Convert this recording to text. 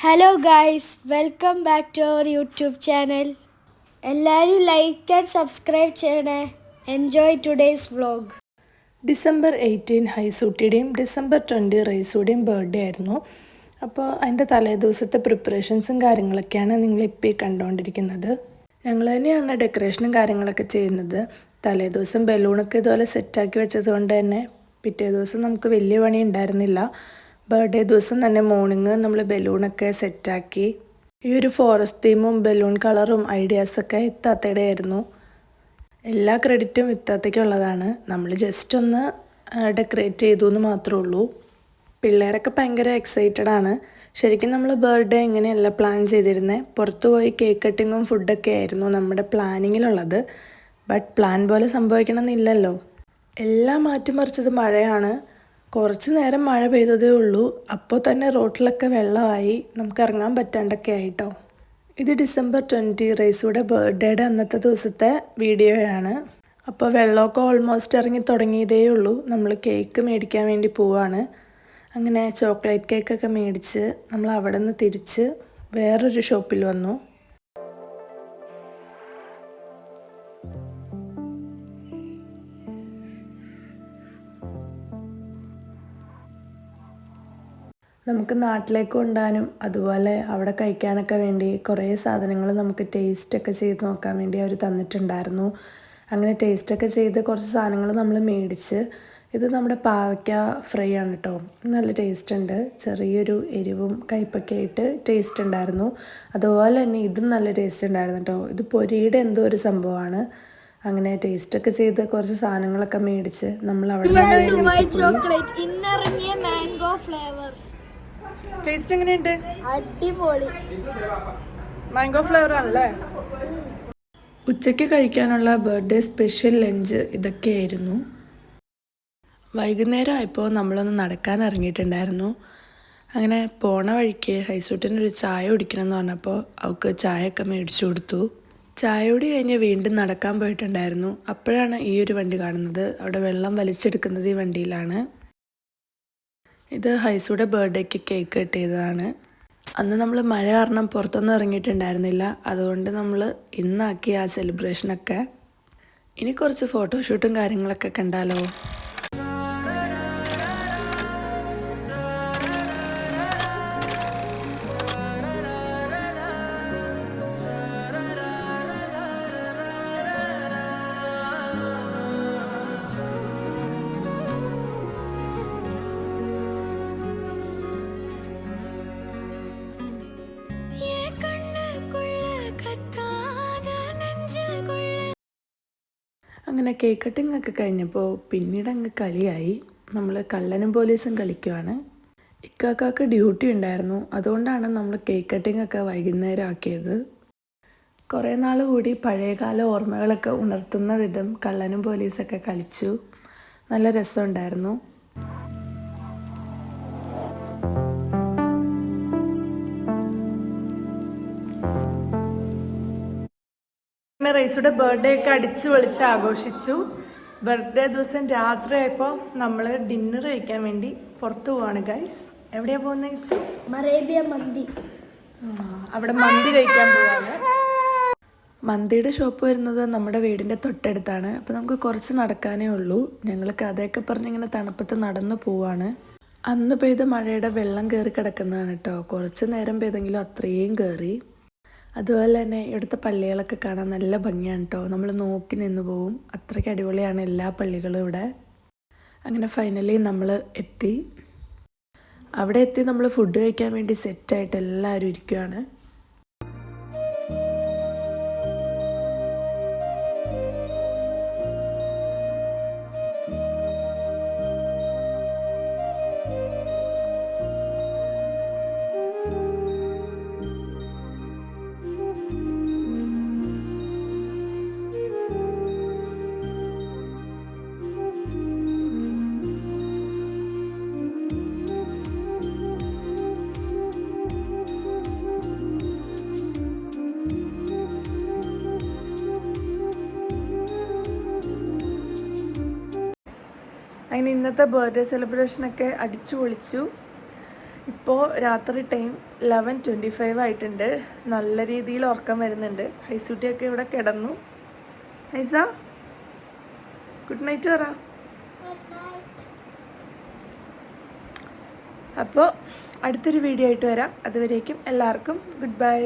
Hello guys, welcome back to our YouTube channel. എല്ലാവരും like and subscribe ചെയ്യണേ. Enjoy today's vlog. December 18 ഹൈസൂട്ടിയുടെയും December 20 റൈസൂടെയും birthday ആയിരുന്നു. അപ്പോൾ അതിൻ്റെ തലേദിവസത്തെ പ്രിപ്പറേഷൻസും കാര്യങ്ങളൊക്കെയാണ് നിങ്ങളിപ്പോൾ കണ്ടുകൊണ്ടിരിക്കുന്നത്. ഞങ്ങൾ തന്നെയാണ് ഡെക്കറേഷനും കാര്യങ്ങളൊക്കെ ചെയ്യുന്നത്. തലേദിവസം ബലൂണൊക്കെ ഇതുപോലെ സെറ്റാക്കി വെച്ചത് കൊണ്ട് തന്നെ പിറ്റേ ദിവസം നമുക്ക് വലിയ പണി ഉണ്ടായിരുന്നില്ല. ബർത്ത്ഡേ ദിവസം തന്നെ മോർണിംഗ് നമ്മൾ ബലൂണൊക്കെ സെറ്റാക്കി. ഈ ഒരു ഫോറസ്റ്റ് തീമും ബലൂൺ കളറും ഐഡിയാസൊക്കെ ഇത്താത്തയുടെ ആയിരുന്നു. എല്ലാ ക്രെഡിറ്റും ഇത്താത്തയ്ക്കുള്ളതാണ്. നമ്മൾ ജസ്റ്റ് ഒന്ന് ഡെക്കറേറ്റ് ചെയ്തു എന്ന് മാത്രമേ ഉള്ളൂ. പിള്ളേരൊക്കെ ഭയങ്കര എക്സൈറ്റഡ് ആണ്. ശരിക്കും നമ്മൾ ബർത്ത്ഡേ ഇങ്ങനെയല്ല പ്ലാൻ ചെയ്തിരുന്നത്. പുറത്തു പോയി കേക്ക് കട്ടിങ്ങും ഫുഡൊക്കെ ആയിരുന്നു നമ്മുടെ പ്ലാനിങ്ങിലുള്ളത്. ബട്ട് പ്ലാൻ പോലെ സംഭവിക്കണമെന്നില്ലല്ലോ. എല്ലാം മാറ്റിമറിച്ചത് മഴയാണ്. കുറച്ച് നേരം മഴ പെയ്തതേ ഉള്ളൂ, അപ്പോൾ തന്നെ റോട്ടിലൊക്കെ വെള്ളമായി, നമുക്ക് ഇറങ്ങാൻ പറ്റാണ്ടൊക്കെ ആയിട്ടോ. ഇത് ഡിസംബർ 20 റൈസൂടെ ബർത്ത്ഡേയുടെ അന്നത്തെ ദിവസത്തെ വീഡിയോയാണ്. അപ്പോൾ വെള്ളമൊക്കെ ഓൾമോസ്റ്റ് ഇറങ്ങി തുടങ്ങിയതേ ഉള്ളൂ. നമ്മൾ കേക്ക് മേടിക്കാൻ വേണ്ടി പോവാണ്. അങ്ങനെ ചോക്ലേറ്റ് കേക്കൊക്കെ മേടിച്ച് നമ്മൾ അവിടെ നിന്ന് തിരിച്ച് വേറൊരു ഷോപ്പിൽ വന്നു. നമുക്ക് നാട്ടിലേക്ക് കൊണ്ടുപോകാനും അതുപോലെ അവിടെ കഴിക്കാനൊക്കെ വേണ്ടി കുറേ സാധനങ്ങൾ നമുക്ക് ടേസ്റ്റൊക്കെ ചെയ്ത് നോക്കാൻ വേണ്ടി അവർ തന്നിട്ടുണ്ടായിരുന്നു. അങ്ങനെ ടേസ്റ്റൊക്കെ ചെയ്ത് കുറച്ച് സാധനങ്ങൾ നമ്മൾ മേടിച്ച്. ഇത് നമ്മുടെ പാവയ്ക്ക ഫ്രൈ ആണ് കേട്ടോ. നല്ല ടേസ്റ്റ് ഉണ്ട്. ചെറിയൊരു എരിവും കയ്പൊക്കെ ആയിട്ട് ടേസ്റ്റ് ഉണ്ടായിരുന്നു. അതുപോലെ തന്നെ ഇതും നല്ല ടേസ്റ്റ് ഉണ്ടായിരുന്നു കേട്ടോ. ഇത് പൊരിയുടെ എന്തോ ഒരു സംഭവമാണ്. അങ്ങനെ ടേസ്റ്റൊക്കെ ചെയ്ത് കുറച്ച് സാധനങ്ങളൊക്കെ മേടിച്ച് നമ്മൾ അവിടെ മാംഗോ ഫ്ലേവർ ടേസ്റ്റ് എങ്ങനെയുണ്ട്? അടിപൊളി മാംഗോ ഫ്ലേവർ ആണല്ലേ. ഉച്ചയ്ക്ക് കഴിക്കാനുള്ള ബർത്ത്ഡേ സ്പെഷ്യൽ ലഞ്ച് ഇതൊക്കെയായിരുന്നു. വൈകുന്നേരം ആയപ്പോൾ നമ്മളൊന്ന് നടക്കാൻ ഇറങ്ങിയിട്ടുണ്ടായിരുന്നു. അങ്ങനെ പോണ വഴിക്ക് ഹൈസൂട്ടിനൊരു ചായ കുടിക്കണം എന്ന് പറഞ്ഞപ്പോൾ അവൾക്ക് ചായയൊക്കെ മേടിച്ചു കൊടുത്തു. ചായ കുടി കഴിഞ്ഞ് വീണ്ടും നടക്കാൻ പോയിട്ടുണ്ടായിരുന്നു. അപ്പോഴാണ് ഈ ഒരു വണ്ടി കാണുന്നത്. അവിടെ വെള്ളം വലിച്ചെടുക്കുന്നത് ഈ വണ്ടിയിലാണ്. ഇത് ഹൈസൂടെ ബർത്ത്ഡേക്ക് കേക്ക് കട്ട് ചെയ്തതാണ്. അന്ന് നമ്മൾ മഴ കാരണം പുറത്തൊന്നും ഇറങ്ങിയിട്ടുണ്ടായിരുന്നില്ല. അതുകൊണ്ട് നമ്മൾ ഇന്നാക്കി ആ സെലിബ്രേഷനൊക്കെ. ഇനി കുറച്ച് ഫോട്ടോഷൂട്ടും കാര്യങ്ങളൊക്കെ കണ്ടാലോ. അങ്ങനെ കേക്ക് കട്ടിങ് ഒക്കെ കഴിഞ്ഞപ്പോൾ പിന്നീട് അങ്ങ് കളിയായി. നമ്മൾ കള്ളനും പോലീസും കളിക്കുവാണ്. ഇക്കാക്കാക്ക് ഡ്യൂട്ടി ഉണ്ടായിരുന്നു. അതുകൊണ്ടാണ് നമ്മൾ കേക്ക് കട്ടിങ് ഒക്കെ വൈകുന്നേരം ആക്കിയത്. കുറേ നാൾ കൂടി പഴയകാല ഓർമ്മകളൊക്കെ ഉണർത്തുന്ന വിധം കള്ളനും പോലീസൊക്കെ കളിച്ചു. നല്ല രസമുണ്ടായിരുന്നു. റൈസുടെ ബർത്ത്ഡേ ഒക്കെ അടിച്ചു പൊളിച്ച് ആഘോഷിച്ചു. ബർത്ത്ഡേ ദിവസം രാത്രി ആയപ്പോൾ നമ്മൾ ഡിന്നർ കഴിക്കാൻ വേണ്ടി പുറത്തു പോവാണ് ഗൈസ്. എവിടെയാ പോകുന്നത് വെച്ചു? അറേബ്യ മന്തി. അവിടെ മന്തി കഴിക്കാൻ പോവാണ്. മന്തിയുടെ ഷോപ്പ് വരുന്നത് നമ്മുടെ വീടിൻ്റെ തൊട്ടടുത്താണ്. അപ്പോൾ നമുക്ക് കുറച്ച് നടക്കാനേ ഉള്ളൂ. ഞങ്ങൾ കഥയൊക്കെ പറഞ്ഞ് ഇങ്ങനെ തണുപ്പത്ത് നടന്നു പോവാണ്. അന്ന് പെയ്ത മഴയുടെ വെള്ളം കയറി കിടക്കുന്നതാണ് കേട്ടോ. കുറച്ച് നേരം പെയ്തെങ്കിലും അത്രയും കയറി. അതുപോലെ തന്നെ ഇവിടുത്തെ പള്ളികളൊക്കെ കാണാൻ നല്ല ഭംഗിയാണ് കേട്ടോ. നമ്മൾ നോക്കി നിന്ന് പോവും. അത്രയ്ക്ക് അടിപൊളിയാണ് എല്ലാ പള്ളികളും ഇവിടെ. അങ്ങനെ ഫൈനലി നമ്മൾ എത്തി. അവിടെ എത്തി നമ്മൾ ഫുഡ് കഴിക്കാൻ വേണ്ടി സെറ്റായിട്ട് എല്ലാവരും ഇരിക്കുകയാണ്. അങ്ങനെ ഇന്നത്തെ ബർത്ത്ഡേ സെലിബ്രേഷനൊക്കെ അടിച്ചു പൊളിച്ചു. ഇപ്പോൾ രാത്രി ടൈം 11:25 ആയിട്ടുണ്ട്. നല്ല രീതിയിൽ ഉറക്കം വരുന്നുണ്ട്. ഹൈസൂട്ടിയൊക്കെ ഇവിടെ കിടന്നു. ഹൈസ ഗുഡ് നൈറ്റ് പറ. അപ്പോൾ അടുത്തൊരു വീഡിയോ ആയിട്ട് വരാം. അതുവരേക്കും എല്ലാവർക്കും ഗുഡ് ബൈ.